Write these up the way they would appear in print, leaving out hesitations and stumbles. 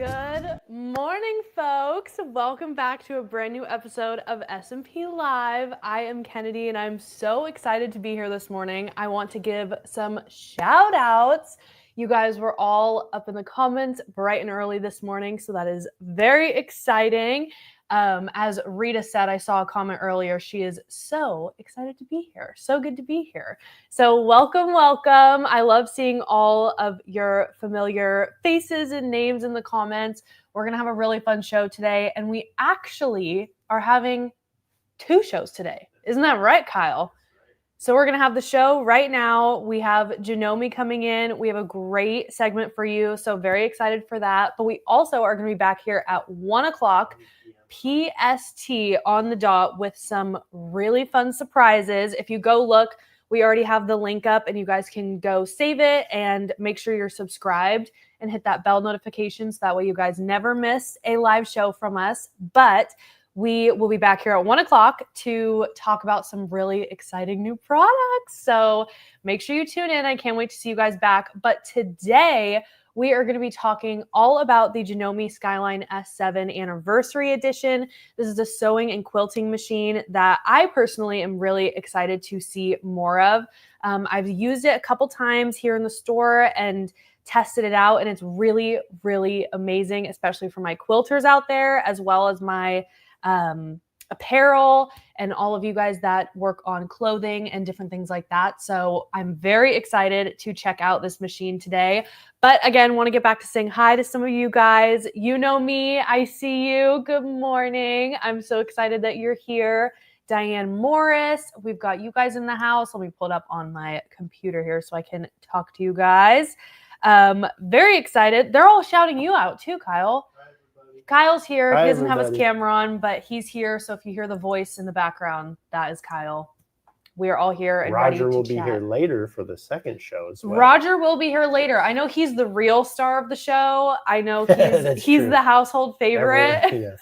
Good morning, folks. Welcome back to a brand new episode of S&P Live. I am Kennedy, and I'm so excited to be here this morning. I want to give some shout outs. You guys were all up in the comments bright and early this morning, so that is very exciting. As Rita said, I saw a comment earlier. She is so excited to be here. So good to be here. So welcome, welcome. I love seeing all of your familiar faces and names in the comments. We're going to have a really fun show today. And we actually are having 2 shows today. Isn't that right, Kyle? So we're going to have the show right now. We have Janome coming in. We have a great segment for you. So very excited for that. But we also are going to be back here at 1 o'clock PST on the dot with some really fun surprises. If you go look, we already have the link up and you guys can go save it and make sure you're subscribed and hit that bell notification so that way you guys never miss a live show from us. But we will be back here at 1 o'clock to talk about some really exciting new products. So make sure you tune in. I can't wait to see you guys back. But today we are going to be talking all about the Janome Skyline S7 Anniversary Edition. This is a sewing and quilting machine that I personally am really excited to see more of. I've used it a couple times here in the store and tested it out, and it's really, really amazing, especially for my quilters out there, as well as my apparel and all of you guys that work on clothing and different things like that. So I'm very excited to check out this machine today. But again, want to get back to saying hi to some of you guys. You know me. I see you. Good morning. I'm so excited that you're here. Diane Morris. We've got you guys in the house. Let me pull it up on my computer here so I can talk to you guys. Very excited. They're all shouting you out too, Kyle. Kyle's here. He doesn't have his camera on, but he's here. So if you hear the voice in the background, that is Kyle. We are all here and ready to chat. Roger will be here later for the second show as well. Roger will be here later. I know he's the real star of the show. I know he's the household favorite. Yes.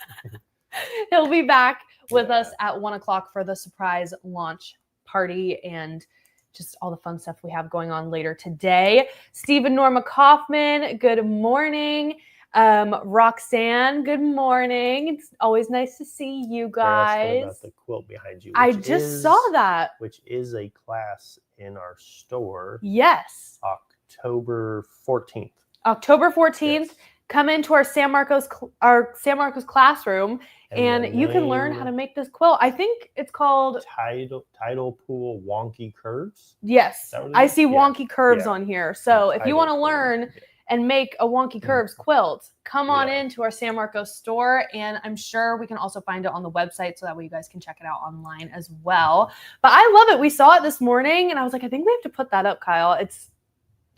He'll be back with us at 1 o'clock for the surprise launch party and just all the fun stuff we have going on later today. Steve and Norma Kaufman, good morning. Roxanne, good morning. It's always nice to see you guys. About the quilt behind you. I just saw that. Which is a class in our store. Yes. October 14th. October 14th. Yes. Come into our San Marcos classroom and you can learn how to make this quilt. I think it's called Tidal Pool Wonky Curves. Yes. I see wonky curves on here. So if you want to learn and make a wonky curves quilt, come on into our San Marcos store, and I'm sure we can also find it on the website so that way you guys can check it out online as well. But I love it. We saw it this morning and I was like, I think we have to put that up, Kyle. It's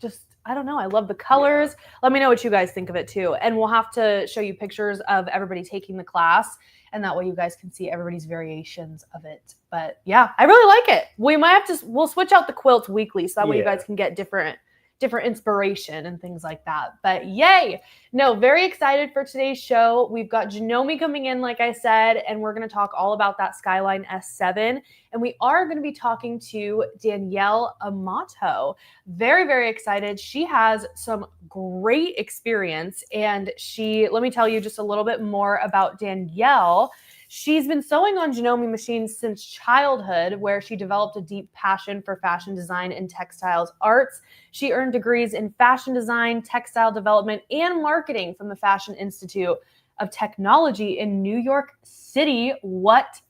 just, I don't know. I love the colors. Let me know what you guys think of it too. And we'll have to show you pictures of everybody taking the class, and that way you guys can see everybody's variations of it. But yeah, I really like it. We'll switch out the quilts weekly so that way you guys can get different inspiration and things like that. But yay. No, very excited for today's show. We've got Janome coming in, like I said, and we're going to talk all about that Skyline S7. And we are going to be talking to Danielle Amato. Very, very excited. She has some great experience, and let me tell you just a little bit more about Danielle. She's been sewing on Janome machines since childhood, where she developed a deep passion for fashion design and textiles arts. She earned degrees in fashion design, textile development, and marketing from the Fashion Institute of Technology in New York City.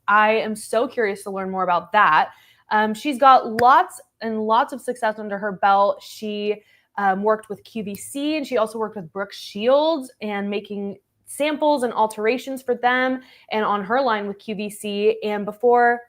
I am so curious to learn more about that. She's got lots and lots of success under her belt. She worked with QVC, and she also worked with Brooke Shields and making samples and alterations for them and on her line with QVC. And before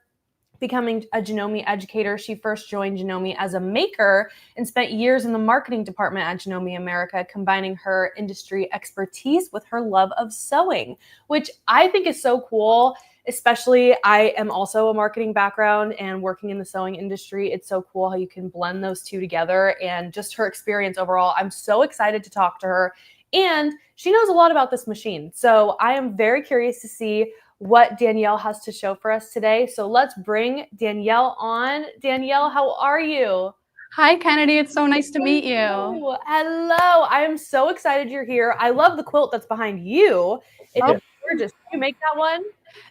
becoming a Janome educator, she first joined Janome as a maker and spent years in the marketing department at Janome America, combining her industry expertise with her love of sewing, which I think is so cool. Especially, I am also a marketing background and working in the sewing industry. It's so cool how you can blend those two together, and just her experience overall. I'm so excited to talk to her. And she knows a lot about this machine. So I am very curious to see what Danielle has to show for us today. So let's bring Danielle on. Danielle, how are you? Hi, Kennedy. It's so nice to meet you. Hello. Hello. I am so excited you're here. I love the quilt that's behind you. It's gorgeous. Did you make that one?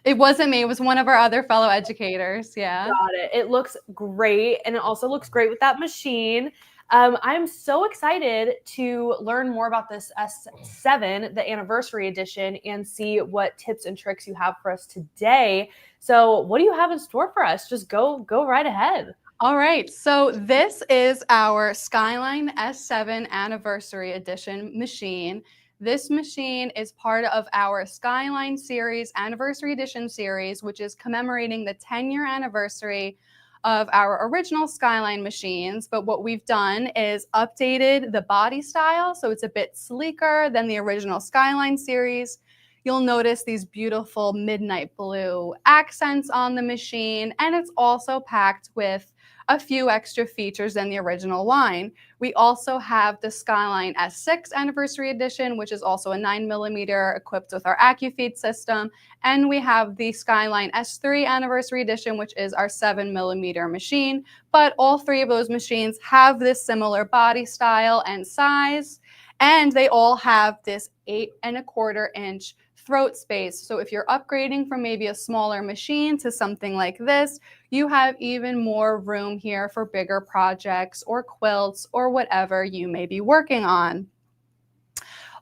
It wasn't me. It was one of our other fellow educators. Yeah. Got it. It looks great. And it also looks great with that machine. I'm so excited to learn more about this S7, the anniversary edition, and see what tips and tricks you have for us today. So what do you have in store for us? Just go right ahead. All right. So this is our Skyline S7 Anniversary Edition machine. This machine is part of our Skyline series, Anniversary Edition series, which is commemorating the 10-year anniversary of our original Skyline machines. But what we've done is updated the body style, so it's a bit sleeker than the original Skyline series. You'll notice these beautiful midnight blue accents on the machine, and it's also packed with a few extra features than the original line. We also have the Skyline S6 Anniversary Edition, which is also a 9mm equipped with our AccuFeed system. And we have the Skyline S3 Anniversary Edition, which is our 7mm machine. But all three of those machines have this similar body style and size. And they all have this 8¼ inch throat space. So if you're upgrading from maybe a smaller machine to something like this, you have even more room here for bigger projects or quilts or whatever you may be working on.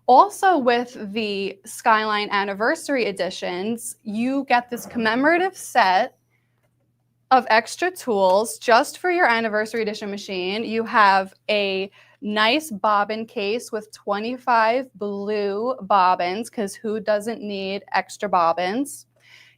Also with the Skyline Anniversary Editions, you get this commemorative set of extra tools just for your Anniversary Edition machine. You have a nice bobbin case with 25 blue bobbins, because who doesn't need extra bobbins?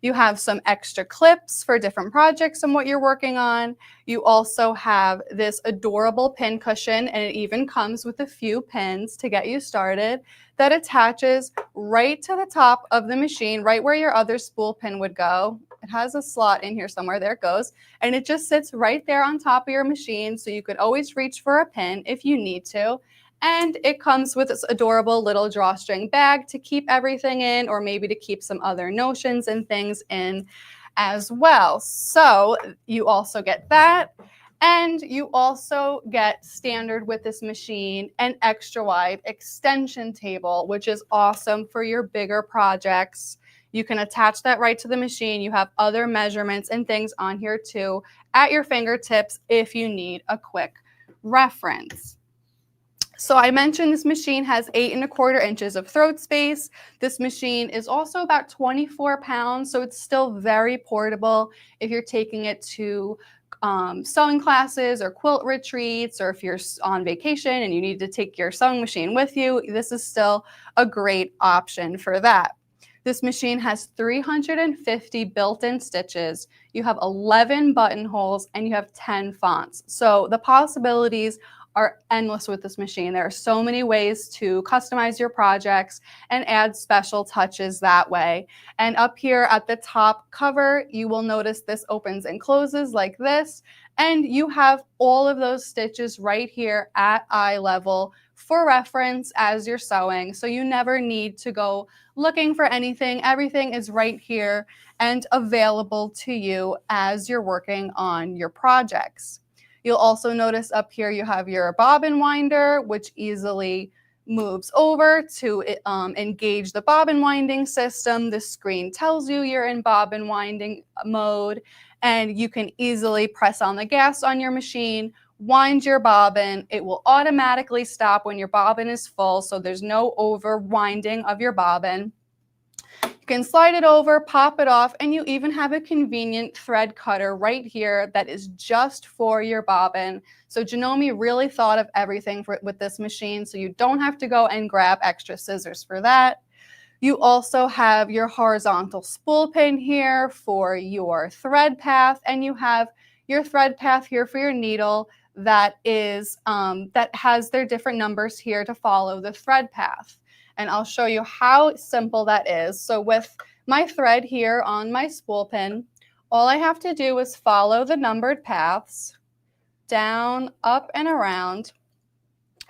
You have some extra clips for different projects and what you're working on. You also have this adorable pin cushion, and it even comes with a few pins to get you started, that attaches right to the top of the machine, right where your other spool pin would go. It has a slot in here somewhere. There it goes. And it just sits right there on top of your machine, so you could always reach for a pin if you need to. And it comes with this adorable little drawstring bag to keep everything in, or maybe to keep some other notions and things in as well. So you also get that. And you also get, standard with this machine, an extra wide extension table, which is awesome for your bigger projects. You can attach that right to the machine. You have other measurements and things on here too at your fingertips if you need a quick reference. So I mentioned this machine has 8¼ inches of throat space. This machine is also about 24 pounds, so it's still very portable if you're taking it to sewing classes or quilt retreats, or if you're on vacation and you need to take your sewing machine with you. This is still a great option for that. This machine has 350 built-in stitches. You have 11 buttonholes, and you have 10 fonts. So the possibilities are endless with this machine. There are so many ways to customize your projects and add special touches that way. And up here at the top cover, you will notice this opens and closes like this. And you have all of those stitches right here at eye level for reference as you're sewing. So you never need to go looking for anything. Everything is right here and available to you as you're working on your projects. You'll also notice up here you have your bobbin winder, which easily moves over to engage the bobbin winding system. The screen tells you you're in bobbin winding mode, and you can easily press on the gas on your machine, wind your bobbin. It will automatically stop when your bobbin is full, so there's no over winding of your bobbin. You can slide it over, pop it off, and you even have a convenient thread cutter right here that is just for your bobbin. So Janome really thought of everything with this machine, so you don't have to go and grab extra scissors for that. You also have your horizontal spool pin here for your thread path, and you have your thread path here for your needle that is that has their different numbers here to follow the thread path. And I'll show you how simple that is. So with my thread here on my spool pin, all I have to do is follow the numbered paths down, up, and around.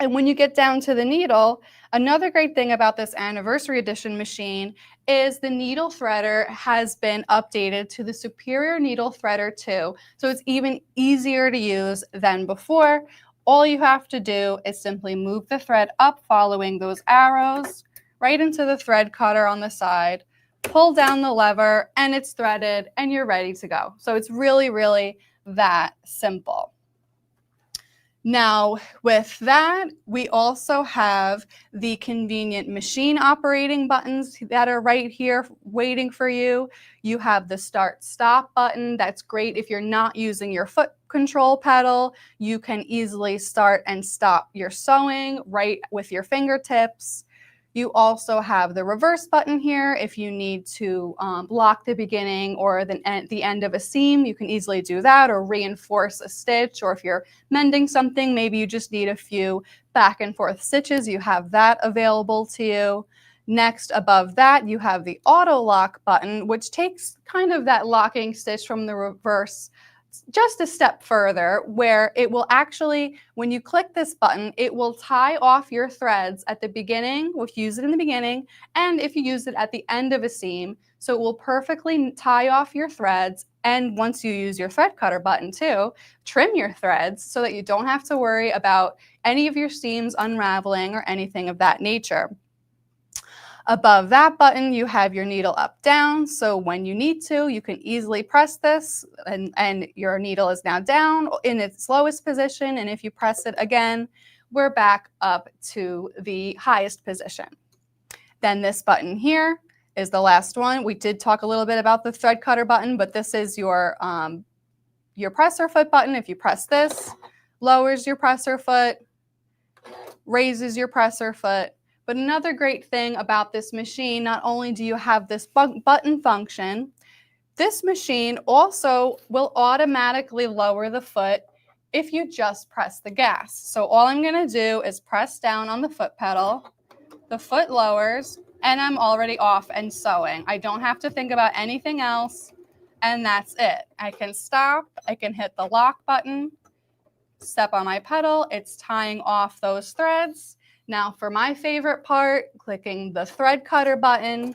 And when you get down to the needle, Another great thing about this anniversary edition machine is the needle threader has been updated to the Superior Needle Threader 2, so it's even easier to use than before. All you have to do is simply move the thread up following those arrows right into the thread cutter on the side, pull down the lever, and it's threaded, and you're ready to go. So it's really, really that simple. Now, with that, we also have the convenient machine operating buttons that are right here waiting for you. You have the start-stop button. That's great if you're not using your foot control pedal. You can easily start and stop your sewing right with your fingertips. You also have the reverse button here. If you need to block the beginning or the end of a seam, you can easily do that, or reinforce a stitch. Or if you're mending something, maybe you just need a few back and forth stitches, you have that available to you. Next, above that, you have the auto lock button, which takes kind of that locking stitch from the reverse just a step further, where it will actually, when you click this button, it will tie off your threads at the beginning, if you use it in the beginning, and if you use it at the end of a seam. So it will perfectly tie off your threads, and once you use your thread cutter button too, trim your threads so that you don't have to worry about any of your seams unraveling or anything of that nature. Above that button, you have your needle up down. So when you need to, you can easily press this and your needle is now down in its lowest position. And if you press it again, we're back up to the highest position. Then this button here is the last one. We did talk a little bit about the thread cutter button, but this is your presser foot button. If you press this, lowers your presser foot, raises your presser foot. But another great thing about this machine, not only do you have this button function, this machine also will automatically lower the foot if you just press the gas. So all I'm going to do is press down on the foot pedal, the foot lowers, and I'm already off and sewing. I don't have to think about anything else, and that's it. I can stop, I can hit the lock button, step on my pedal, it's tying off those threads. Now for my favorite part, clicking the thread cutter button,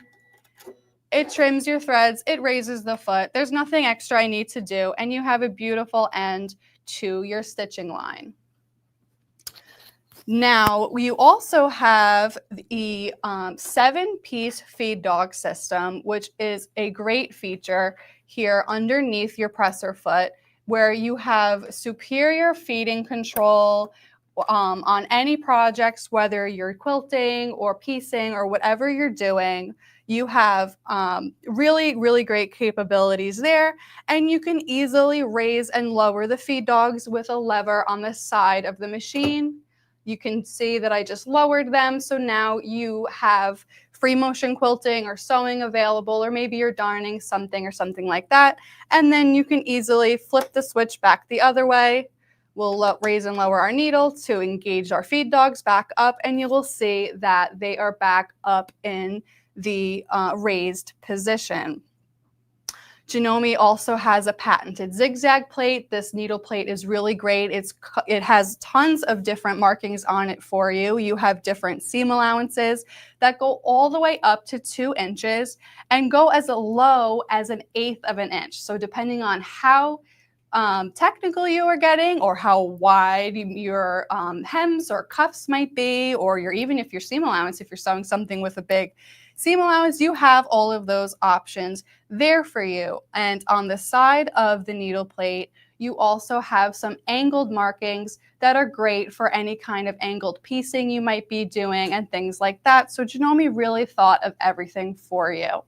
it trims your threads, it raises the foot. There's nothing extra I need to do, and you have a beautiful end to your stitching line. Now, you also have the 7-piece feed dog system, which is a great feature here underneath your presser foot, where you have superior feeding control on any projects, whether you're quilting or piecing or whatever you're doing. You have really, really great capabilities there, and you can easily raise and lower the feed dogs with a lever on the side of the machine. You can see that I just lowered them, so now you have free motion quilting or sewing available, or maybe you're darning something or something like that, and then you can easily flip the switch back the other way. We'll raise and lower our needle to engage our feed dogs back up, and you will see that they are back up in the raised position. Janome also has a patented zigzag plate. This needle plate is really great. It has tons of different markings on it for you. You have different seam allowances that go all the way up to 2 inches and go as low as 1/8 of an inch. So depending on how technical you are getting, or how wide your hems or cuffs might be, or even if your seam allowance, if you're sewing something with a big seam allowance, you have all of those options there for you. And on the side of the needle plate, you also have some angled markings that are great for any kind of angled piecing you might be doing and things like that. So Janome really thought of everything for you.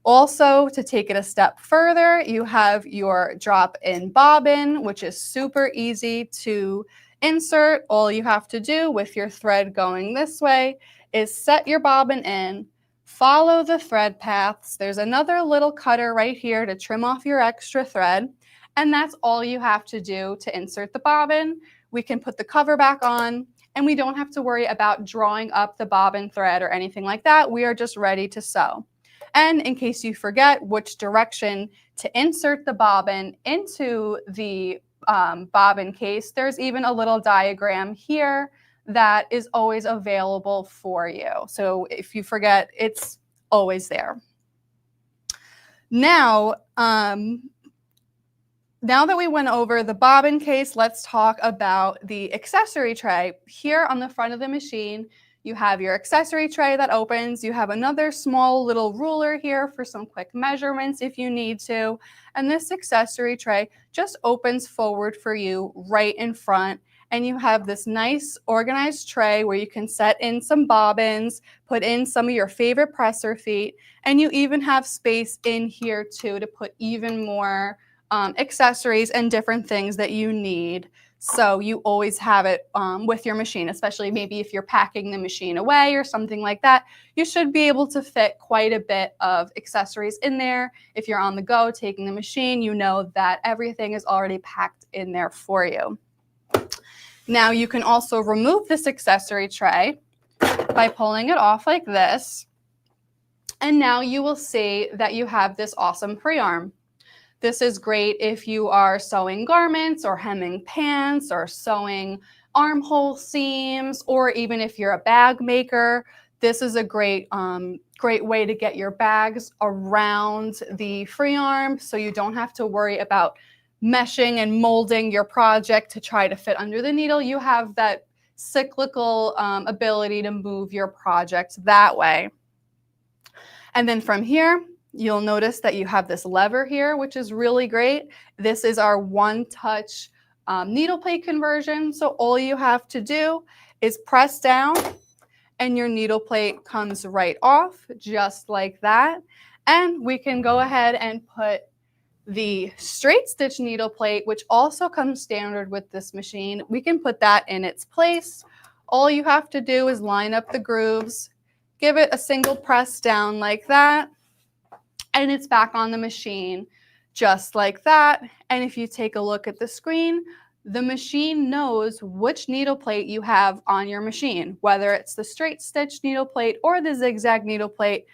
Also, to take it a step further, you have your drop-in bobbin, which is super easy to insert. All you have to do with your thread going this way is set your bobbin in, follow the thread paths. There's another little cutter right here to trim off your extra thread, and that's all you have to do to insert the bobbin. We can put the cover back on, and we don't have to worry about drawing up the bobbin thread or anything like that. We are just ready to sew. And in case you forget which direction to insert the bobbin into the bobbin case, there's even a little diagram here that is always available for you. So if you forget, it's always there. Now, now that we went over the bobbin case, let's talk about the accessory tray. Here on the front of the machine, you have your accessory tray that opens. You have another small little ruler here for some quick measurements if you need to. And this accessory tray just opens forward for you right in front. And you have this nice organized tray where you can set in some bobbins, put in some of your favorite presser feet, and you even have space in here too to put even more accessories and different things that you need. So you always have it with your machine, especially maybe if you're packing the machine away or something like that. You should be able to fit quite a bit of accessories in there. If you're on the go taking the machine, you know that everything is already packed in there for you. Now you can also remove this accessory tray by pulling it off like this. And now you will see that you have this awesome pre-arm. This is great if you are sewing garments or hemming pants or sewing armhole seams, or even if you're a bag maker. This is a great way to get your bags around the free arm so you don't have to worry about meshing and molding your project to try to fit under the needle. You have that cyclical ability to move your project that way. And then from here, you'll notice that you have this lever here, which is really great. This is our one-touch needle plate conversion. So all you have to do is press down and your needle plate comes right off, just like that. And we can go ahead and put the straight stitch needle plate, which also comes standard with this machine. We can put that in its place. All you have to do is line up the grooves, give it a single press down like that, and it's back on the machine just like that. And if you take a look at the screen, the machine knows which needle plate you have on your machine, whether it's the straight stitch needle plate or the zigzag needle plate.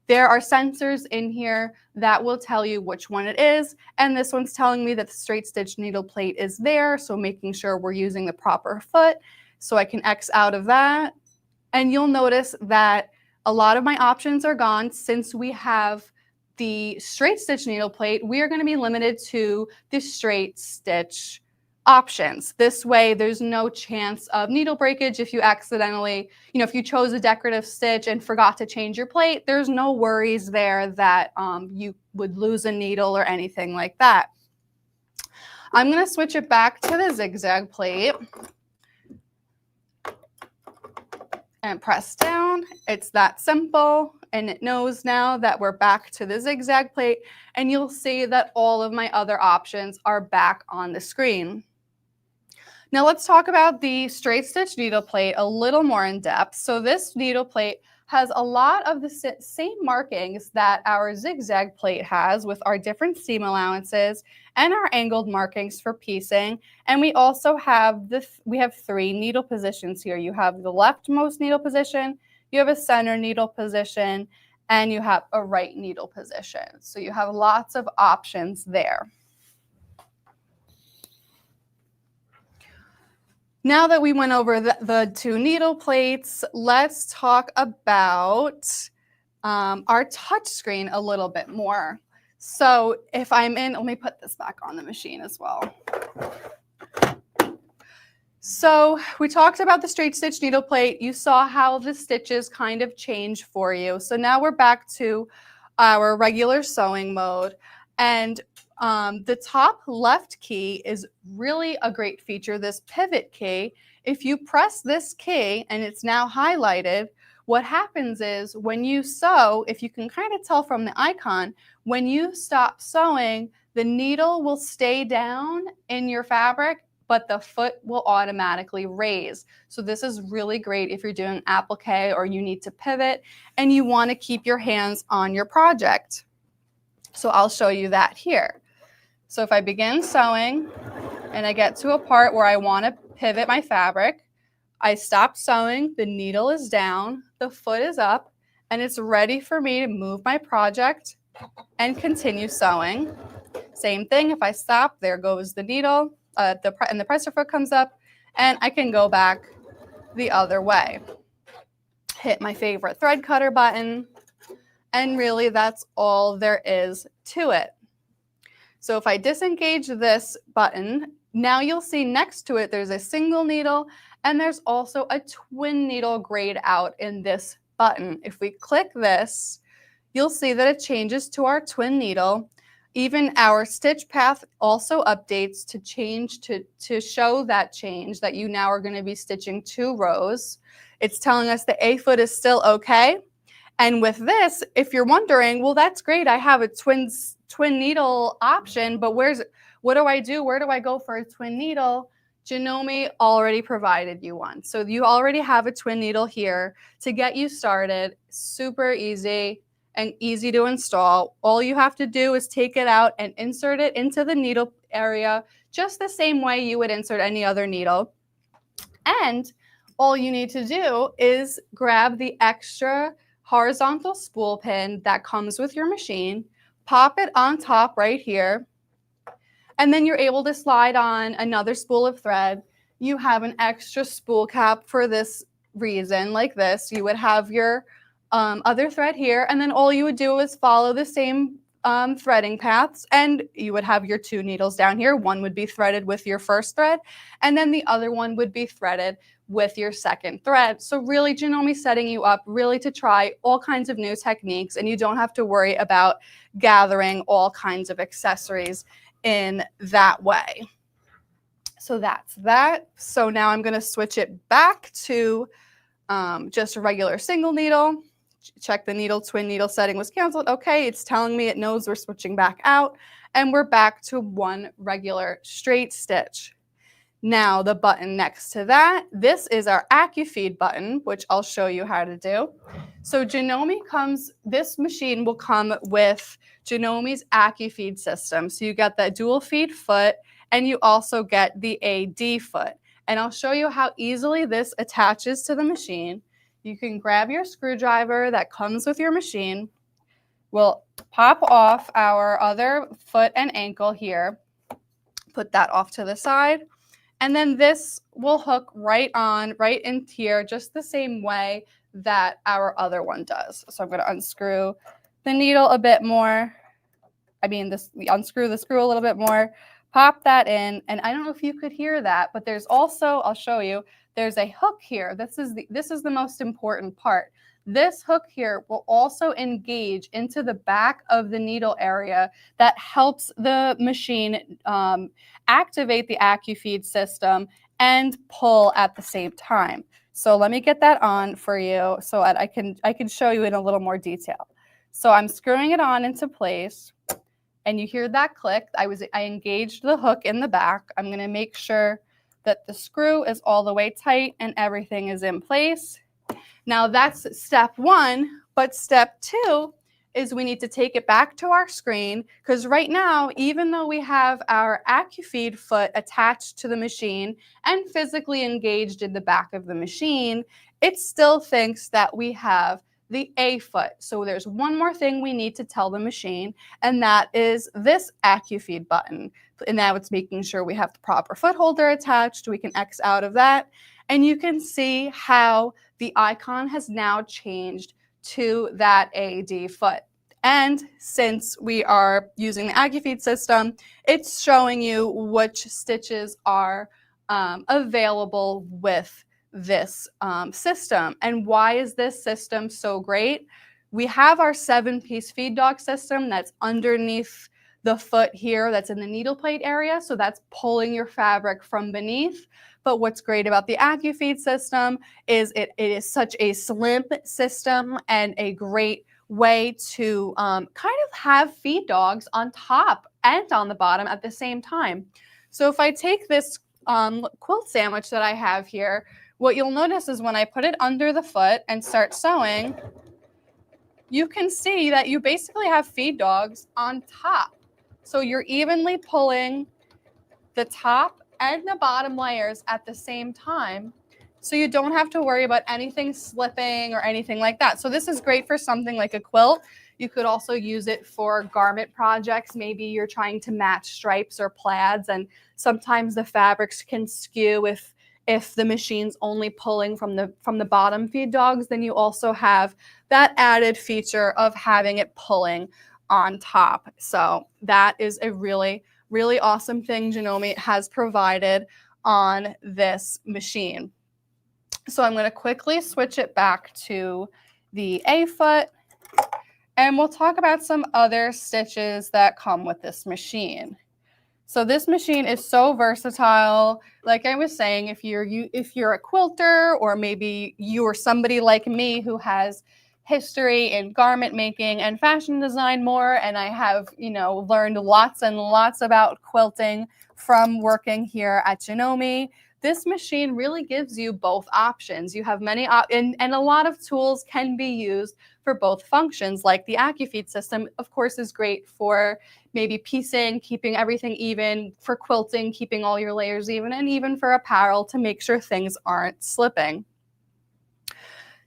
There are sensors in here that will tell you which one it is. And this one's telling me that the straight stitch needle plate is there. So making sure we're using the proper foot. So I can X out of that. And you'll notice that a lot of my options are gone. Since we have the straight stitch needle plate, we are going to be limited to the straight stitch options. This way, there's no chance of needle breakage if you accidentally, if you chose a decorative stitch and forgot to change your plate, there's no worries there that you would lose a needle or anything like that. I'm going to switch it back to the zigzag plate and press down. It's that simple. And it knows now that we're back to the zigzag plate, and you'll see that all of my other options are back on the screen. Now let's talk about the straight stitch needle plate a little more in depth. So this needle plate has a lot of the same markings that our zigzag plate has, with our different seam allowances and our angled markings for piecing. And we also have we have 3 needle positions here. You have the leftmost needle position, you have a center needle position, and you have a right needle position. So you have lots of options there. Now that we went over the 2 needle plates, let's talk about our touch screen a little bit more. So if I'm in, let me put this back on the machine as well. So we talked about the straight stitch needle plate. You saw how the stitches kind of change for you. So now we're back to our regular sewing mode. And the top left key is really a great feature, this pivot key. If you press this key and it's now highlighted, what happens is when you sew, if you can kind of tell from the icon, when you stop sewing, the needle will stay down in your fabric, but the foot will automatically raise. So this is really great if you're doing applique or you need to pivot and you want to keep your hands on your project. So I'll show you that here. So if I begin sewing and I get to a part where I want to pivot my fabric, I stop sewing, the needle is down, the foot is up, and it's ready for me to move my project and continue sewing. Same thing, if I stop, there goes the needle, and the presser foot comes up, and I can go back the other way. Hit my favorite thread cutter button, and really that's all there is to it. So if I disengage this button, now you'll see next to it there's a single needle, and there's also a twin needle grayed out in this button. If we click this, you'll see that it changes to our twin needle. Even our stitch path also updates to change to show that change, that you now are going to be stitching 2 rows. It's telling us the A foot is still okay. And with this, if you're wondering, well, that's great, I have a twin needle option, but what do I do? Where do I go for a twin needle? Janome already provided you one. So you already have a twin needle here to get you started. Super easy and easy to install. All you have to do is take it out and insert it into the needle area just the same way you would insert any other needle. And all you need to do is grab the extra horizontal spool pin that comes with your machine, pop it on top right here, and then you're able to slide on another spool of thread. You have an extra spool cap for this reason, like this. You would have your other thread here, and then all you would do is follow the same threading paths, and you would have your 2 needles down here. One would be threaded with your first thread, and then the other one would be threaded with your second thread. So really, Janome setting you up really to try all kinds of new techniques, and you don't have to worry about gathering all kinds of accessories in that way. So that's that. So now I'm going to switch it back to just a regular single needle. Check the needle, twin needle setting was canceled. Okay, it's telling me it knows we're switching back out, and we're back to 1 regular straight stitch. Now the button next to that, this is our AccuFeed button, which I'll show you how to do. So this machine will come with Janome's AccuFeed system. So you get that dual feed foot, and you also get the AD foot. And I'll show you how easily this attaches to the machine. You can grab your screwdriver that comes with your machine. We'll pop off our other foot and ankle here, put that off to the side, and then this will hook right in here, just the same way that our other one does. So I'm going to unscrew the needle a bit more. Unscrew the screw a little bit more, pop that in, and I don't know if you could hear that, but there's also, I'll show you, there's a hook here. This is the most important part. This hook here will also engage into the back of the needle area that helps the machine activate the AccuFeed system and pull at the same time. So let me get that on for you so that I can show you in a little more detail. So I'm screwing it on into place, and you hear that click. I engaged the hook in the back. I'm going to make sure that the screw is all the way tight and everything is in place. Now that's step 1, but step 2 is we need to take it back to our screen, because right now, even though we have our AccuFeed foot attached to the machine and physically engaged in the back of the machine, it still thinks that we have the A foot. So there's one more thing we need to tell the machine, and that is this AccuFeed button. And now it's making sure we have the proper foot holder attached. We can X out of that, and you can see how the icon has now changed to that AD foot. And since we are using the AccuFeed system, it's showing you which stitches are available with this system. And why is this system so great? We have our 7-piece feed dog system that's underneath the foot here, that's in the needle plate area. So that's pulling your fabric from beneath. But what's great about the AccuFeed system is it is such a slim system and a great way to kind of have feed dogs on top and on the bottom at the same time. So if I take this quilt sandwich that I have here, what you'll notice is when I put it under the foot and start sewing, you can see that you basically have feed dogs on top. So you're evenly pulling the top and the bottom layers at the same time, so you don't have to worry about anything slipping or anything like that. So this is great for something like a quilt. You could also use it for garment projects. Maybe you're trying to match stripes or plaids, and sometimes the fabrics can skew if the machine's only pulling from the bottom feed dogs, then you also have that added feature of having it pulling on top. So that is a really, really awesome thing Janome has provided on this machine. So I'm going to quickly switch it back to the A foot, and we'll talk about some other stitches that come with this machine. So this machine is so versatile. Like I was saying, if you're a quilter, or maybe you are somebody like me who has history in garment making and fashion design more, and I have, learned lots and lots about quilting from working here at Janome, this machine really gives you both options. You have many and a lot of tools can be used for both functions. Like the AccuFeed system, of course, is great for maybe piecing, keeping everything even, for quilting, keeping all your layers even, and even for apparel to make sure things aren't slipping.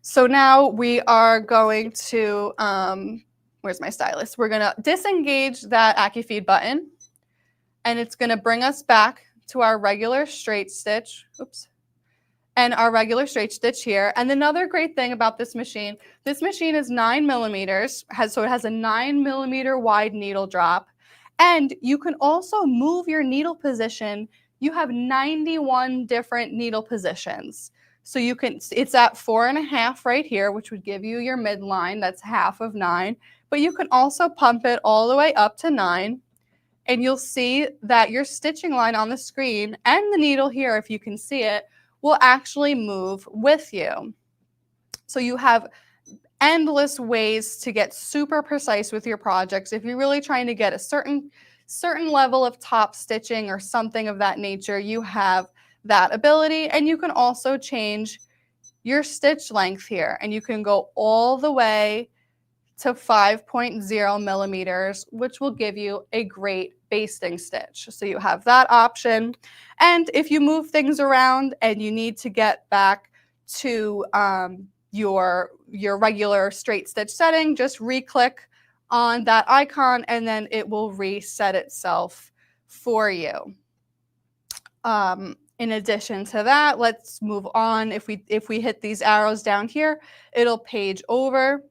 So now we are going to, where's my stylus? We're going to disengage that AccuFeed button, and it's going to bring us back to our regular straight stitch. Oops. And our regular straight stitch here. And another great thing about this machine is 9 millimeters, so it has a 9 millimeter wide needle drop. And you can also move your needle position. You have 91 different needle positions. So you can, it's at 4.5 right here, which would give you your midline. That's half of 9. But you can also pump it all the way up to 9. And you'll see that your stitching line on the screen and the needle here, if you can see it, will actually move with you. So you have endless ways to get super precise with your projects. If you're really trying to get a certain level of top stitching or something of that nature, you have that ability. And you can also change your stitch length here, and you can go all the way to 5.0 millimeters, which will give you a great basting stitch. So you have that option. And if you move things around and you need to get back to your regular straight stitch setting, just re-click on that icon and then it will reset itself for you. In addition to that, let's move on. If we hit these arrows down here, it'll page over.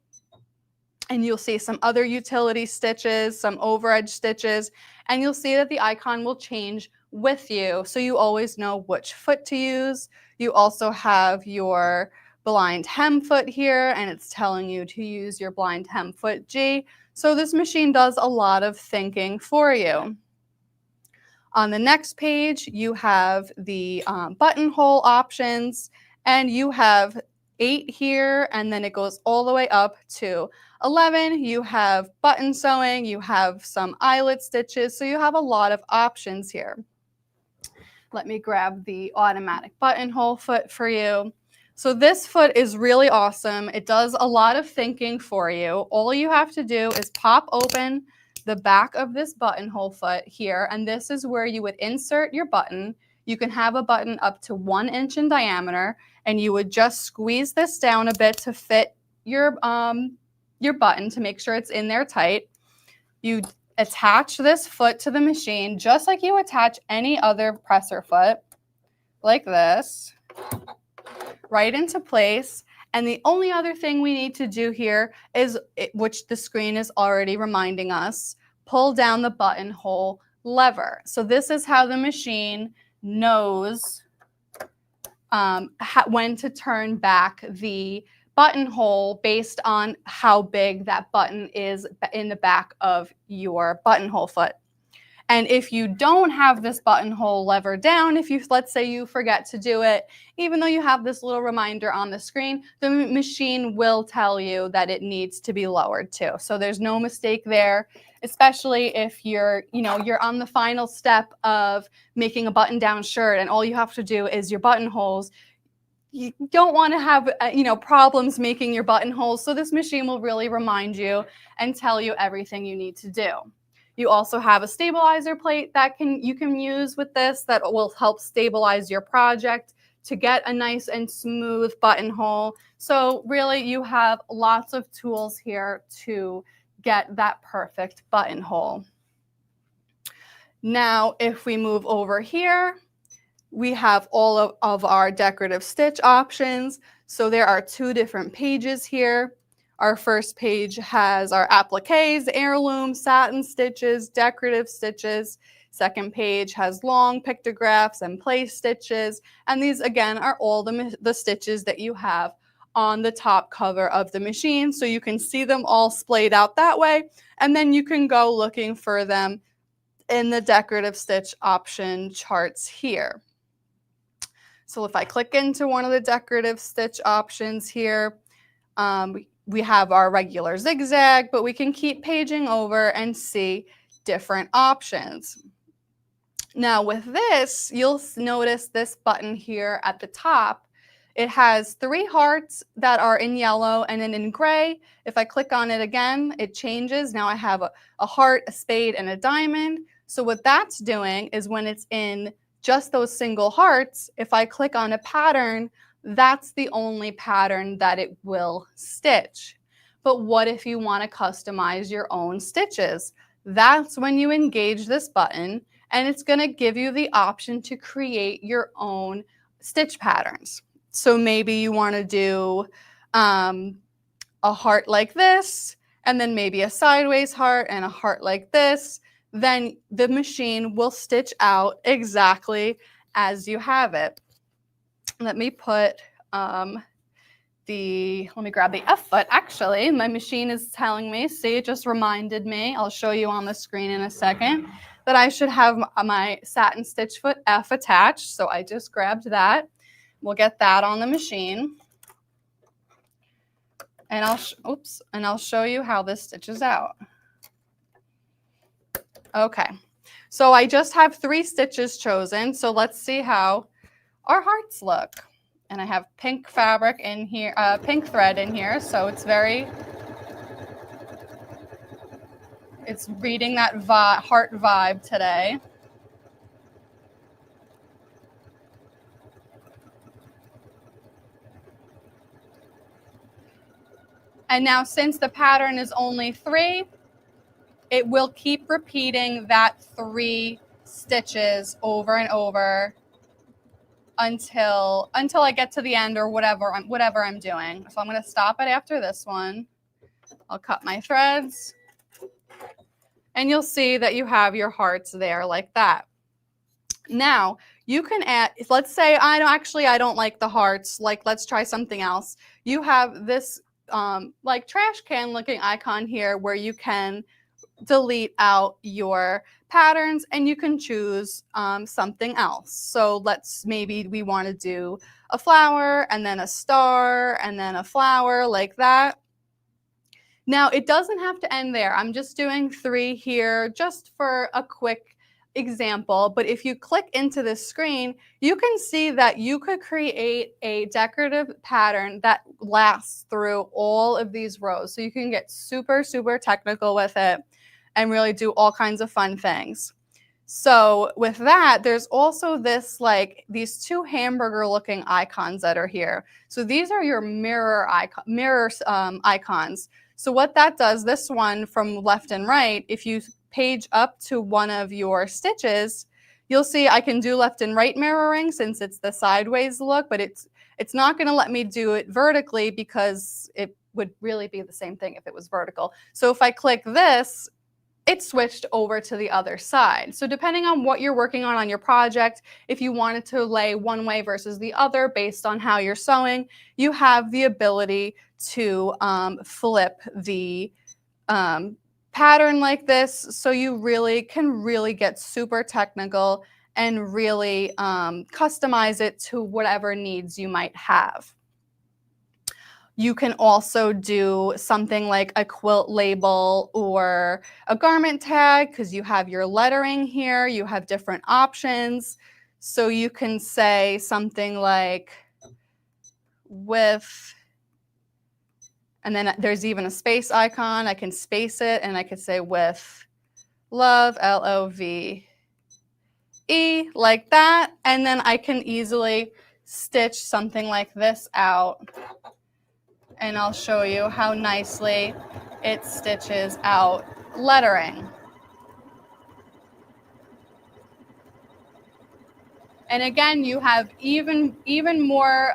And you'll see some other utility stitches, some overedge stitches, and you'll see that the icon will change with you. So you always know which foot to use. You also have your blind hem foot here, and it's telling you to use your blind hem foot G. So this machine does a lot of thinking for you. On the next page, you have the buttonhole options, and you have 8 here, and then it goes all the way up to 11. You have button sewing, you have some eyelet stitches, so you have a lot of options here. Let me grab the automatic buttonhole foot for you. So this foot is really awesome. It does a lot of thinking for you. All you have to do is pop open the back of this buttonhole foot here, and this is where you would insert your button. You can have a button up to 1 inch in diameter, and you would just squeeze this down a bit to fit your button to make sure it's in there tight. You attach this foot to the machine just like you attach any other presser foot, like this, right into place. And the only other thing we need to do here is, which the screen is already reminding us, pull down the buttonhole lever. So this is how the machine knows when to turn back the buttonhole based on how big that button is in the back of your buttonhole foot. And if you don't have this buttonhole lever down, let's say you forget to do it, even though you have this little reminder on the screen, the machine will tell you that it needs to be lowered too. So there's no mistake there, especially if you're on the final step of making a button-down shirt and all you have to do is your buttonholes. You don't want to have problems making your buttonholes, so this machine will really remind you and tell you everything you need to do. You also have a stabilizer plate that you can use with this that will help stabilize your project to get a nice and smooth buttonhole. So really you have lots of tools here to get that perfect buttonhole. Now if we move over here, we have all of our decorative stitch options. So there are 2 different pages here. Our first page has our appliques, heirloom, satin stitches, decorative stitches. Second page has long pictographs and place stitches. And these, again, are all the stitches that you have on the top cover of the machine. So you can see them all splayed out that way. And then you can go looking for them in the decorative stitch option charts here. So if I click into one of the decorative stitch options here, we have our regular zigzag, but we can keep paging over and see different options. Now with this, you'll notice this button here at the top. It has 3 hearts that are in yellow and then in gray. If I click on it again, it changes. Now I have a heart, a spade, and a diamond. So what that's doing is when it's in just those single hearts, if I click on a pattern, that's the only pattern that it will stitch. But what if you want to customize your own stitches? That's when you engage this button, and it's going to give you the option to create your own stitch patterns. So maybe you want to do a heart like this, and then maybe a sideways heart and a heart like this. Then the machine will stitch out exactly as you have it. Let me put let me grab the F foot. Actually, my machine is telling me, see, it just reminded me, I'll show you on the screen in a second, that I should have my satin stitch foot F attached. So I just grabbed that. We'll get that on the machine. And I'll show you how this stitches out. Okay, so I just have 3 stitches chosen. So let's see how our hearts look. And I have pink fabric in here, pink thread in here. So it's reading that heart vibe today. And now since the pattern is only 3, it will keep repeating that 3 stitches over and over until I get to the end or whatever I'm doing. So I'm going to stop it after this one. I'll cut my threads. And you'll see that you have your hearts there like that. Now, you can add, let's say I don't like the hearts. Like, let's try something else. You have this like trash can looking icon here where you can delete out your patterns and you can choose something else. So maybe we want to do a flower and then a star and then a flower like that. Now it doesn't have to end there. I'm just doing 3 here just for a quick example, but if you click into this screen, you can see that you could create a decorative pattern that lasts through all of these rows. So you can get super, super technical with it and really do all kinds of fun things. So with that, there's also these 2 hamburger looking icons that are here. So these are your mirror icons. So what that does, this one from left and right, if you page up to one of your stitches, you'll see I can do left and right mirroring since it's the sideways look, but it's not going to let me do it vertically because it would really be the same thing if it was vertical. So if I click this, it switched over to the other side. So depending on what you're working on your project, if you wanted to lay one way versus the other based on how you're sewing, you have the ability to flip the pattern like this. So you can get super technical and really customize it to whatever needs you might have. You can also do something like a quilt label or a garment tag because you have your lettering here. You have different options. So you can say something like with, and then there's even a space icon. I can space it and I could say with love, L-O-V-E, like that. And then I can easily stitch something like this out. And I'll show you how nicely it stitches out lettering. And again, you have even more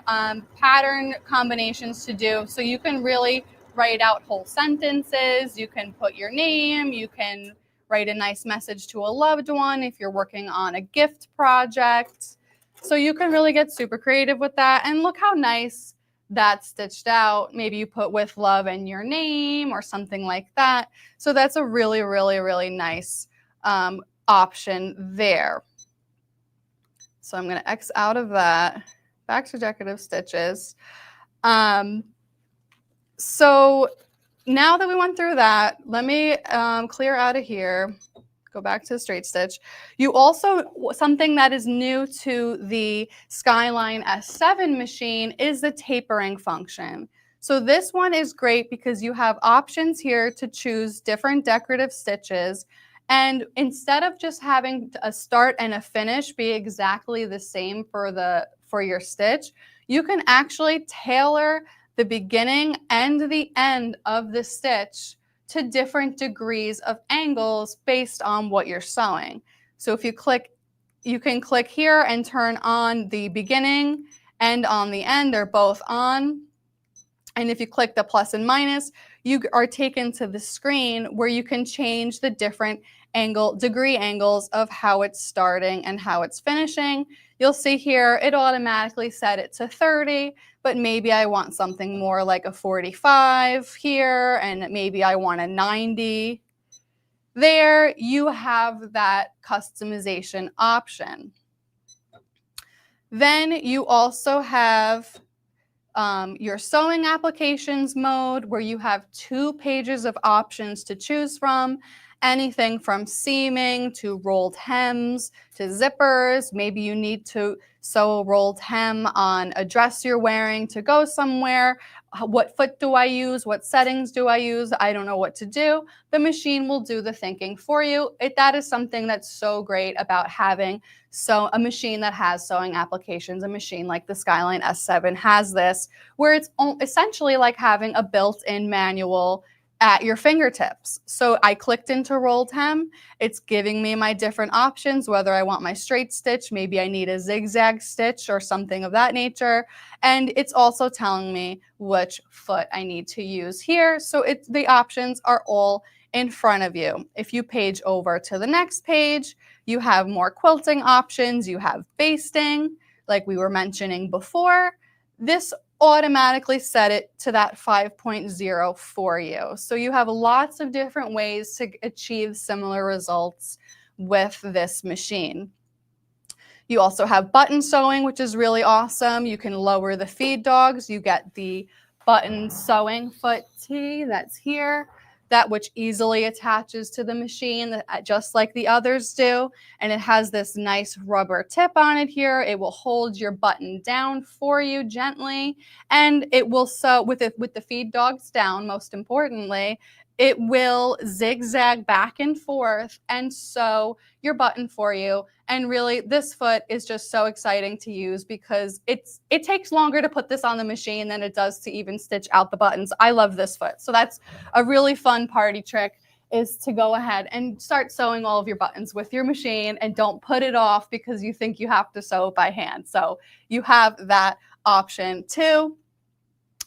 pattern combinations to do. So you can really write out whole sentences. You can put your name. You can write a nice message to a loved one if you're working on a gift project. So you can really get super creative with that. And look how nice that's stitched out. Maybe you put with love and your name or something like that. So that's a really, really, really nice option there. So I'm going to X out of that. Back to decorative stitches. So now that we went through that, let me clear out of here. Go back to the straight stitch. You also, something that is new to the Skyline S7 machine is the tapering function. So this one is great because you have options here to choose different decorative stitches. And instead of just having a start and a finish be exactly the same for your stitch, you can actually tailor the beginning and the end of the stitch to different degrees of angles based on what you're sewing. So if you click, you can click here and turn on the beginning and on the end, they're both on. And if you click the plus and minus, you are taken to the screen where you can change the different degree angles of how it's starting and how it's finishing. You'll see here, it automatically set it to 30, but maybe I want something more like a 45 here, and maybe I want a 90. There you have that customization option. Then you also have your sewing applications mode, where you have 2 pages of options to choose from. Anything from seaming to rolled hems to zippers. Maybe you need to sew a rolled hem on a dress you're wearing to go somewhere. What foot do I use? What settings do I use? I don't know what to do. The machine will do the thinking for you. That is something that's so great about having a machine that has sewing applications. A machine like the Skyline S7 has this, where it's essentially like having a built-in manual at your fingertips. So I clicked into rolled hem. It's giving me my different options, whether I want my straight stitch, maybe I need a zigzag stitch or something of that nature. And it's also telling me which foot I need to use here. So the options are all in front of you. If you page over to the next page, you have more quilting options. You have basting, like we were mentioning before. This automatically set it to that 5.0 for you. So you have lots of different ways to achieve similar results with this machine. You also have button sewing, which is really awesome. You can lower the feed dogs. You get the button sewing foot tee that's here, that which easily attaches to the machine just like the others do. And it has this nice rubber tip on it here. It will hold your button down for you gently, and it will sew with the feed dogs down. Most importantly, it will zigzag back and forth and sew your button for you. And really, this foot is just so exciting to use because it takes longer to put this on the machine than it does to even stitch out the buttons. I love this foot. So that's a really fun party trick, is to go ahead and start sewing all of your buttons with your machine and don't put it off because you think you have to sew by hand. So you have that option too.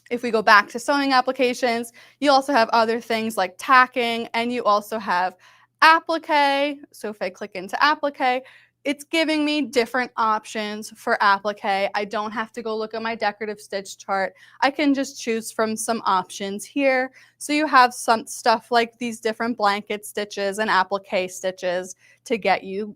If we go back to sewing applications, you also have other things like tacking, and you also have applique. So if I click into applique, it's giving me different options for applique. I don't have to go look at my decorative stitch chart. I can just choose from some options here. So you have some stuff like these different blanket stitches and applique stitches to get you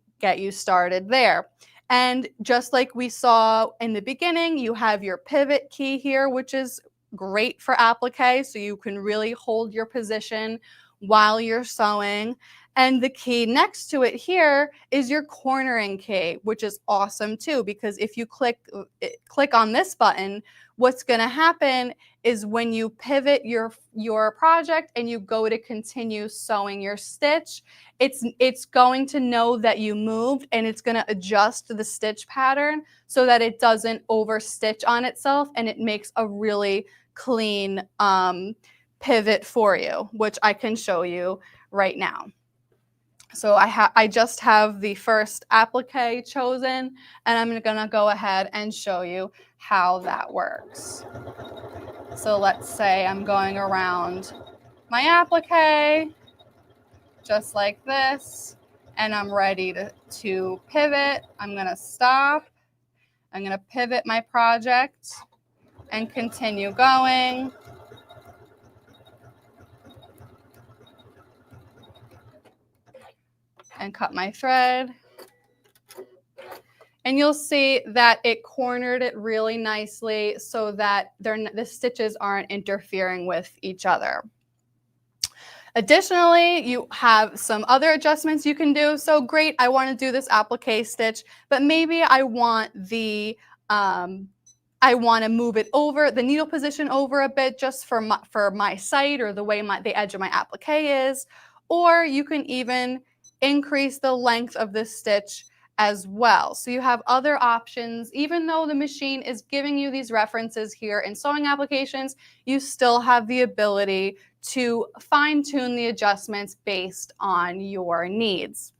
started there. And just like we saw in the beginning, you have your pivot key here, which is great for applique, so you can really hold your position while you're sewing. And the key next to it here is your cornering key, which is awesome too, because if you click on this button, what's going to happen is when you pivot your project and you go to continue sewing your stitch, it's going to know that you moved, and it's going to adjust the stitch pattern so that it doesn't overstitch on itself, and it makes a really clean pivot for you, which I can show you right now. So I just have the first applique chosen, and I'm gonna go ahead and show you how that works. So let's say I'm going around my applique, just like this, and I'm ready to pivot. I'm gonna stop. I'm gonna pivot my project and continue going. And cut my thread. And you'll see that it cornered it really nicely so that the stitches aren't interfering with each other. Additionally, you have some other adjustments you can do. So great, I want to do this applique stitch, but maybe I want I want to move it over, the needle position over a bit just for my site or the way the edge of my applique is. Or you can even increase the length of the stitch as well. So you have other options. Even though the machine is giving you these references here in sewing applications, you still have the ability to fine-tune the adjustments based on your needs.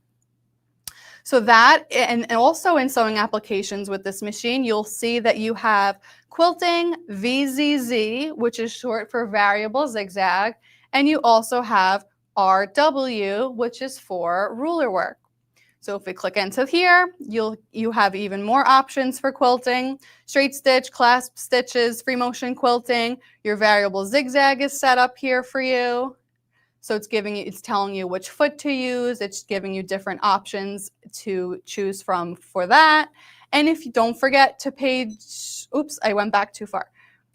So that, and also in sewing applications with this machine, you'll see that you have quilting VZZ, which is short for variable zigzag, and you also have RW, which is for ruler work. So if we click into here, you have even more options for quilting: straight stitch, clasp stitches, free motion quilting. Your variable zigzag is set up here for you. So it's telling you which foot to use. It's giving you different options to choose from for that. And if you don't forget to oops, I went back too far.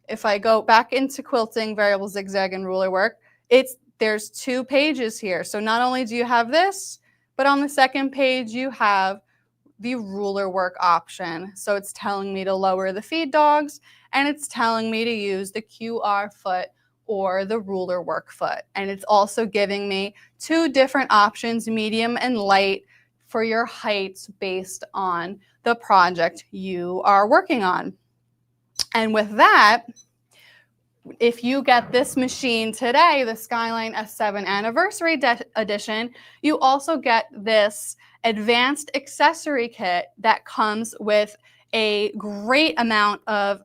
If I go back into quilting, variable zigzag, and ruler work, there's 2 pages here. So not only do you have this, but on the second page, you have the ruler work option. So it's telling me to lower the feed dogs, and it's telling me to use the QR foot or the ruler work foot. And it's also giving me 2 different options, medium and light, for your heights based on the project you are working on. And with that, if you get this machine today, the Skyline S7 Anniversary Edition, you also get this advanced accessory kit that comes with a great amount of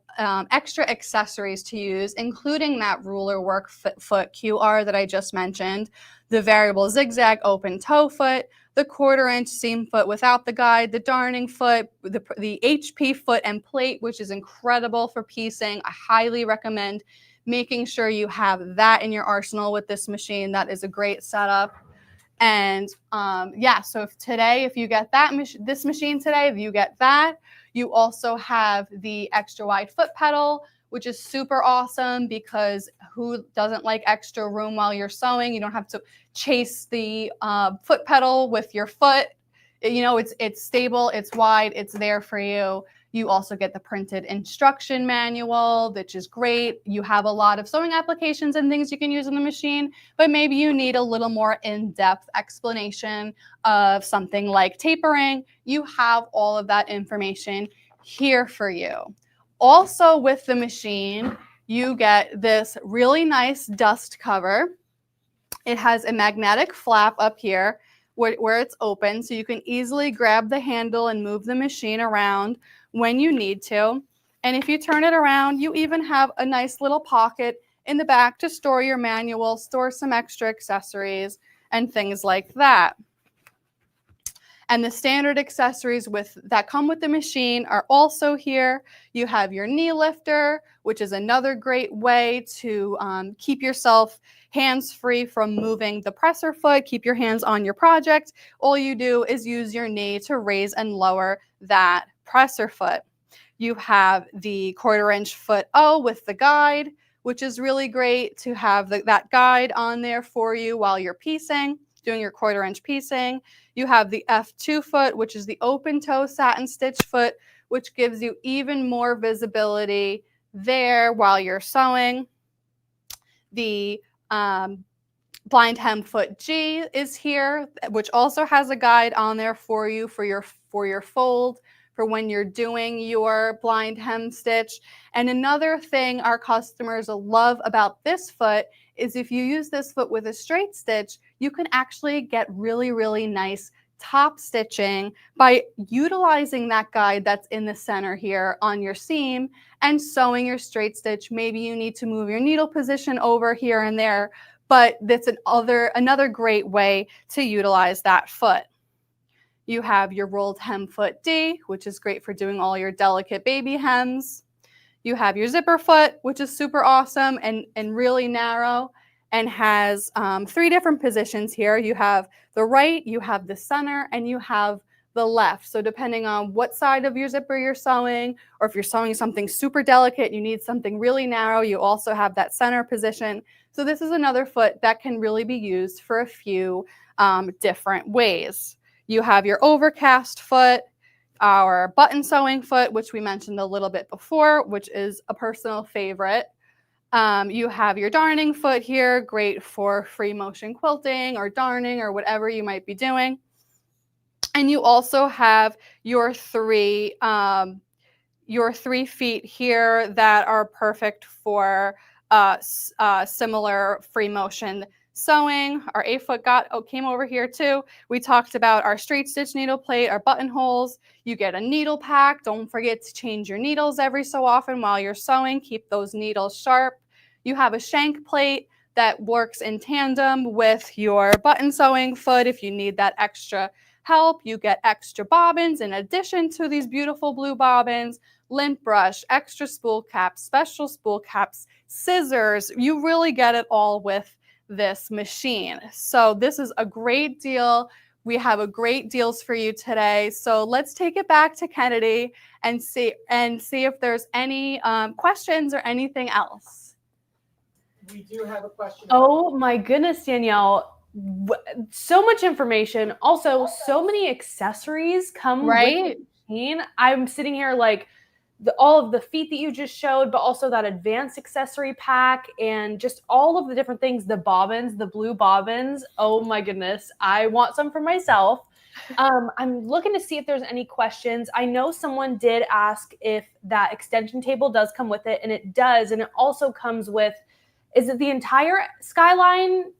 extra accessories to use, including that ruler work foot QR that I just mentioned, the variable zigzag open toe foot, the 1/4 inch seam foot without the guide, the darning foot, the HP foot and plate, which is incredible for piecing. I highly recommend making sure you have that in your arsenal with this machine. That is a great setup. And yeah, so if you get this machine today, if you get that, you also have the extra wide foot pedal, which is super awesome because who doesn't like extra room while you're sewing? You don't have to chase the foot pedal with your foot. You know, it's stable, it's wide, it's there for you. You also get the printed instruction manual, which is great. You have a lot of sewing applications and things you can use in the machine, but maybe you need a little more in-depth explanation of something like tapering. You have all of that information here for you. Also with the machine, you get this really nice dust cover. It has a magnetic flap up here where it's open, so you can easily grab the handle and move the machine around when you need to. And if you turn it around, you even have a nice little pocket in the back to store your manual, store some extra accessories and things like that. And the standard accessories that come with the machine are also here. You have your knee lifter, which is another great way to keep yourself hands-free from moving the presser foot, keep your hands on your project. All you do is use your knee to raise and lower that presser foot. You have the 1/4 inch foot O with the guide, which is really great to have that guide on there for you while you're piecing, doing your 1/4 inch piecing. You have the F2 foot, which is the open toe satin stitch foot, which gives you even more visibility there while you're sewing. The blind hem foot G is here, which also has a guide on there for you for your fold, for when you're doing your blind hem stitch. And another thing our customers love about this foot is if you use this foot with a straight stitch, you can actually get really, really nice top stitching by utilizing that guide that's in the center here on your seam and sewing your straight stitch. Maybe you need to move your needle position over here and there, but that's another great way to utilize that foot. You have your rolled hem foot D, which is great for doing all your delicate baby hems. You have your zipper foot, which is super awesome and really narrow and has 3 different positions here. You have the right, you have the center, and you have the left. So depending on what side of your zipper you're sewing, or if you're sewing something super delicate, you need something really narrow, you also have that center position. So this is another foot that can really be used for a few different ways. You have your overcast foot, our button sewing foot, which we mentioned a little bit before, which is a personal favorite. You have your darning foot here, great for free motion quilting or darning or whatever you might be doing. And you also have your three feet here that are perfect for similar free motion sewing. Our A foot came over here too. We talked about our straight stitch needle plate, our buttonholes. You get a needle pack. Don't forget to change your needles every so often while you're sewing. Keep those needles sharp. You have a shank plate that works in tandem with your button sewing foot. If you need that extra help, you get extra bobbins in addition to these beautiful blue bobbins, lint brush, extra spool caps, special spool caps, scissors. You really get it all with this machine. So this is a great deal. We have a great deals for you today. So let's take it back to Kennedy and see if there's any questions or anything else. We do have a question. Oh my goodness, Danielle. So much information. Also, so many accessories come with the machine. I'm sitting here like all of the feet that you just showed, but also that advanced accessory pack and just all of the different things, the bobbins, the blue bobbins. Oh my goodness. I want some for myself. I'm looking to see if there's any questions. I know someone did ask if that extension table does come with it, and it does. And it also comes with, is it the entire Skyline?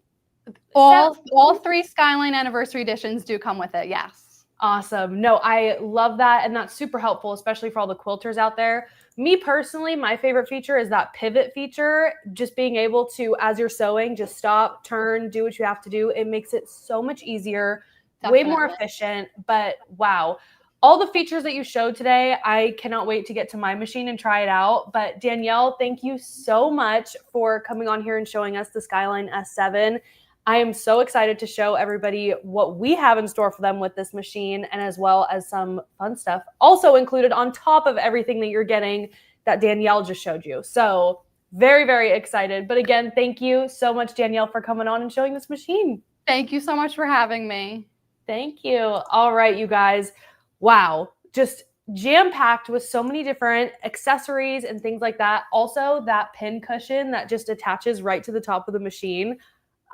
All 3 Skyline Anniversary Editions do come with it, yes. Awesome. No, I love that. And that's super helpful, especially for all the quilters out there. Me personally, my favorite feature is that pivot feature. Just being able to, as you're sewing, just stop, turn, do what you have to do. It makes it so much easier, way more efficient. But wow. All the features that you showed today, I cannot wait to get to my machine and try it out. But Danielle, thank you so much for coming on here and showing us the Skyline S7. I am so excited to show everybody what we have in store for them with this machine, and as well as some fun stuff also included on top of everything that you're getting that Danielle just showed you. So very, very excited. But again, thank you so much, Danielle, for coming on and showing this machine. Thank you so much for having me. Thank you. All right, you guys. Wow. Just jam-packed with so many different accessories and things like that. Also, that pin cushion that just attaches right to the top of the machine.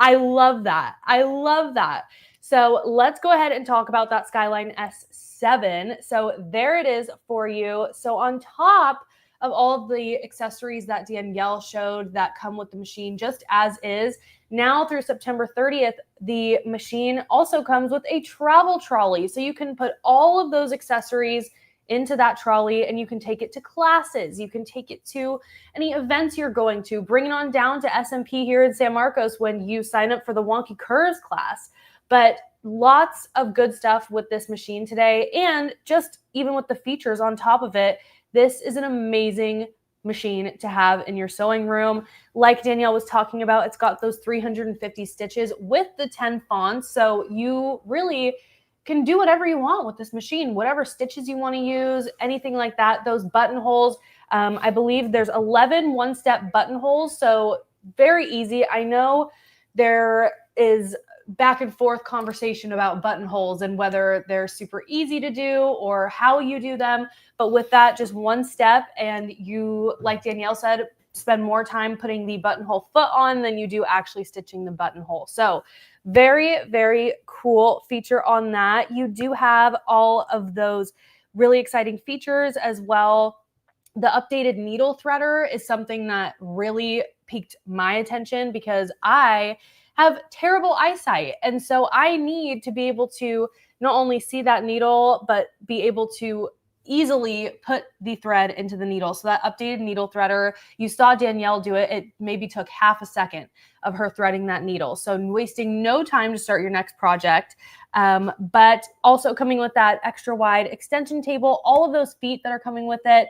I love that. I love that. So let's go ahead and talk about that Skyline S7. So there it is for you. So on top of all of the accessories that Danielle showed that come with the machine just as is, now through September 30th, the machine also comes with a travel trolley. So you can put all of those accessories into that trolley and you can take it to classes. You can take it to any events you're going to. Bring it on down to SMP here in San Marcos when you sign up for the Wonky Curves class. But lots of good stuff with this machine today, and just even with the features on top of it, this is an amazing machine to have in your sewing room. Like Danielle was talking about, it's got those 350 stitches with the 10 fonts. So you really can do whatever you want with this machine, whatever stitches you want to use, anything like that. Those buttonholes, I believe there's 11 one-step buttonholes, so very easy. I know there is back and forth conversation about buttonholes and whether they're super easy to do or how you do them. But with that, just one step, and you, like Danielle said, spend more time putting the buttonhole foot on than you do actually stitching the buttonhole. So very, very cool feature on that. You do have all of those really exciting features as well. The updated needle threader is something that really piqued my attention because I have terrible eyesight. And so I need to be able to not only see that needle, but be able to easily put the thread into the needle. So that updated needle threader, you saw Danielle do it. It maybe took half a second of her threading that needle. So wasting no time to start your next project. But also coming with that extra wide extension table, all of those feet that are coming with it.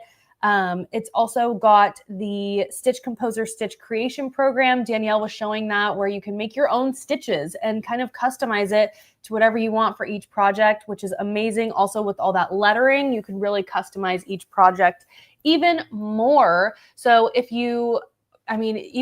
It's also got the Stitch Composer Stitch Creation program. Danielle was showing that, where you can make your own stitches and kind of customize it to whatever you want for each project, which is amazing. Also with all that lettering, you can really customize each project even more. So even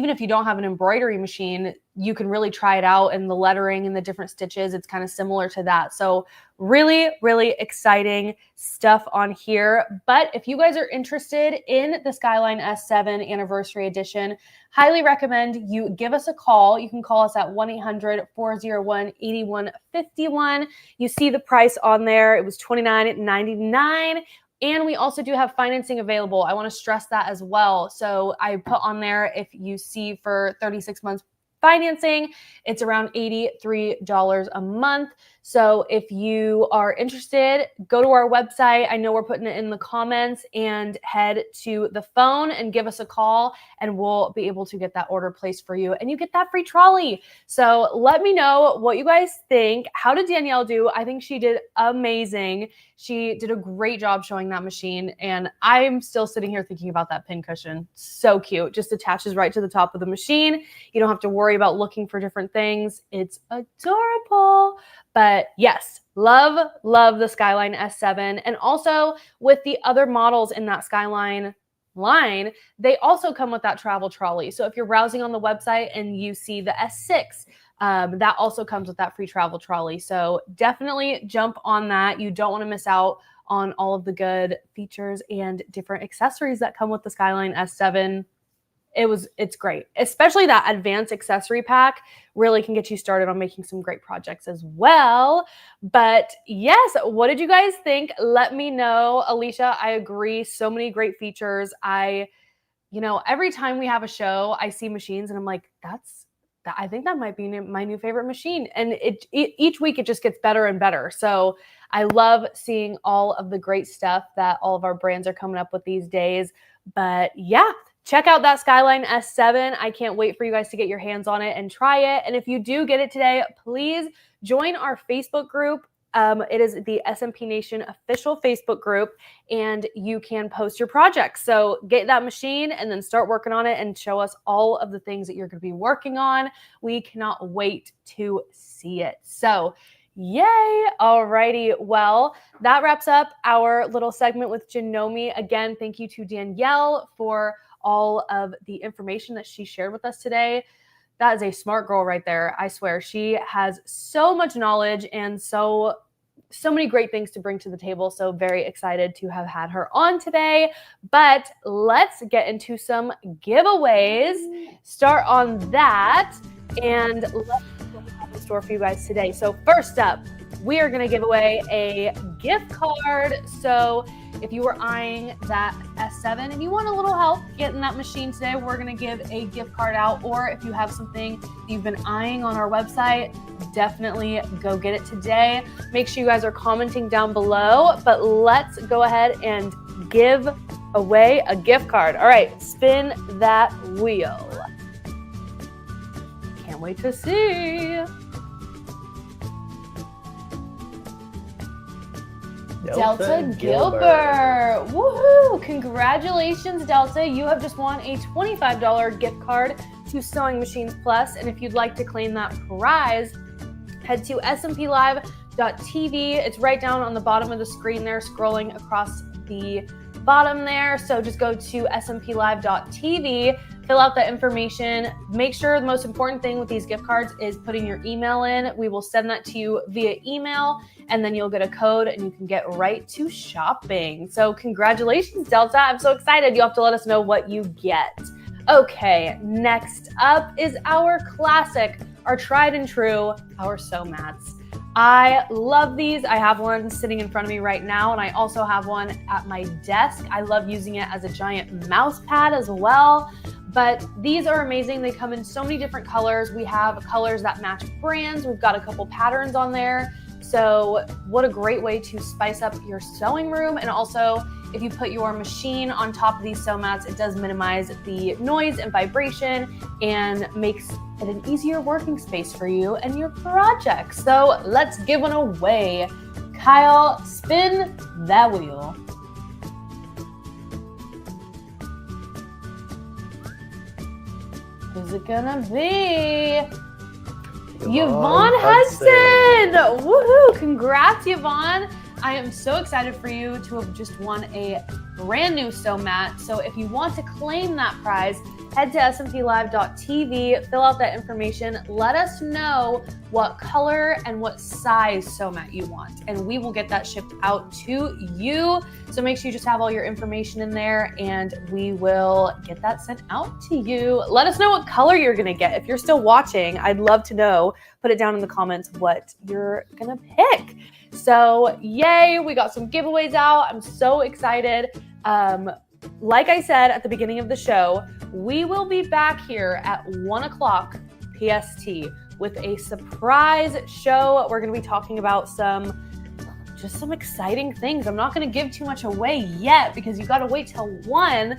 if you don't have an embroidery machine, you can really try it out, and the lettering and the different stitches, it's kind of similar to that. So really, really exciting stuff on here. But if you guys are interested in the Skyline S7 Anniversary Edition, highly recommend you give us a call. You can call us at 1-800-401-8151. You see the price on there. It was $29.99. And we also do have financing available. I want to stress that as well. So I put on there, if you see for 36 months financing, it's around $83 a month. So if you are interested, go to our website. I know we're putting it in the comments, and head to the phone and give us a call, and we'll be able to get that order placed for you, and you get that free trolley. So let me know what you guys think. How did Danielle do? I think she did amazing. She did a great job showing that machine, and I'm still sitting here thinking about that pin cushion. So cute. Just attaches right to the top of the machine. You don't have to worry about looking for different things. It's adorable. But yes, love the Skyline S7. And also with the other models in that Skyline line, they also come with that travel trolley. So if you're browsing on the website and you see the S6, that also comes with that free travel trolley. So definitely jump on that. You don't want to miss out on all of the good features and different accessories that come with the Skyline S7. It's great, especially that advanced accessory pack really can get you started on making some great projects as well. But yes, what did you guys think? Let me know. Alicia, I agree. So many great features. Every time we have a show, I see machines and I'm like, I think that might be my new favorite machine. And each week it just gets better and better. So I love seeing all of the great stuff that all of our brands are coming up with these days. But yeah, check out that Skyline S7. I can't wait for you guys to get your hands on it and try it. And if you do get it today, please join our Facebook group. It is the SMP Nation official Facebook group, and you can post your projects. So get that machine and then start working on it and show us all of the things that you're going to be working on. We cannot wait to see it. So yay. Alrighty. Well, that wraps up our little segment with Janome. Again, thank you to Danielle for all of the information that she shared with us today. That is a smart girl right there. I swear, she has so much knowledge and so many great things to bring to the table. So very excited to have had her on today. But let's get into some giveaways. Start on that, and let's see what we have in store for you guys today. So first up, we are going to give away a gift card. So if you were eyeing that S7 and you want a little help getting that machine today, we're going to give a gift card out. Or if you have something you've been eyeing on our website, definitely go get it today. Make sure you guys are commenting down below, but let's go ahead and give away a gift card. All right, spin that wheel. Can't wait to see. Delta Gilbert. Woohoo! Congratulations, Delta. You have just won a $25 gift card to Sewing Machines Plus. And if you'd like to claim that prize, head to smplive.tv. It's right down on the bottom of the screen there, scrolling across the bottom there. So just go to smplive.tv, fill out the information. Make sure the most important thing with these gift cards is putting your email in. We will send that to you via email, and then you'll get a code and you can get right to shopping. So congratulations, Delta. I'm so excited. You'll have to let us know what you get. Okay, next up is our classic, our tried and true, our Sew Mats. I love these. I have one sitting in front of me right now, and I also have one at my desk. I love using it as a giant mouse pad as well. But these are amazing. They come in so many different colors. We have colors that match brands. We've got a couple patterns on there. So what a great way to spice up your sewing room. And also, if you put your machine on top of these sew mats, it does minimize the noise and vibration and makes it an easier working space for you and your projects. So let's give one away. Kyle, spin that wheel. Who's it gonna be? Yvonne Hudson! Woohoo! Congrats, Yvonne! I am so excited for you to have just won a brand new sew mat. So if you want to claim that prize, head to smtlive.tv, fill out that information, let us know what color and what size sew mat you want, and we will get that shipped out to you. So make sure you just have all your information in there and we will get that sent out to you. Let us know what color you're gonna get. If you're still watching, I'd love to know. Put it down in the comments what you're gonna pick. So yay, we got some giveaways out. I'm so excited. Like I said at the beginning of the show, we will be back here at 1 o'clock PST with a surprise show. We're going to be talking about some exciting things. I'm not going to give too much away yet because you got to wait till 1,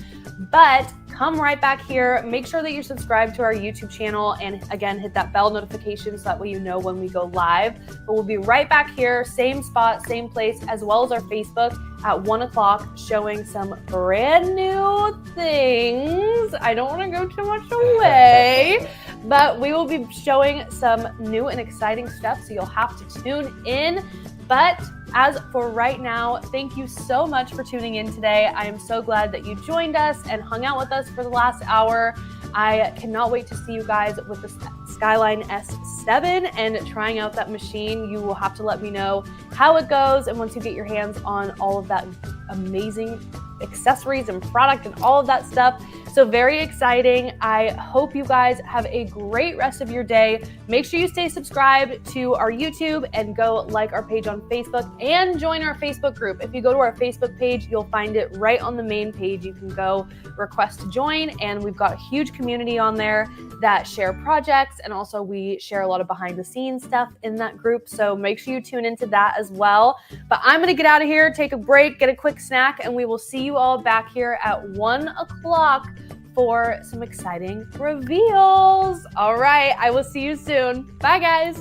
but come right back here. Make sure that you're subscribed to our YouTube channel and again, hit that bell notification so that way you know when we go live. But we'll be right back here, same spot, same place, as well as our Facebook at 1 o'clock showing some brand new things. I don't want to go too much away, but we will be showing some new and exciting stuff, so you'll have to tune in. But as for right now, thank you so much for tuning in today. I am so glad that you joined us and hung out with us for the last hour. I cannot wait to see you guys with the Skyline S7 and trying out that machine. You will have to let me know how it goes, and once you get your hands on all of that amazing accessories and product and all of that stuff. So very exciting. I hope you guys have a great rest of your day. Make sure you stay subscribed to our YouTube and go like our page on Facebook and join our Facebook group. If you go to our Facebook page, you'll find it right on the main page. You can go request to join, and we've got a huge community on there that share projects, and also we share a lot of behind the scenes stuff in that group. So make sure you tune into that as well. But I'm going to get out of here, take a break, get a quick snack, and we will see you all back here at 1 o'clock for some exciting reveals. All right, I will see you soon. Bye, guys.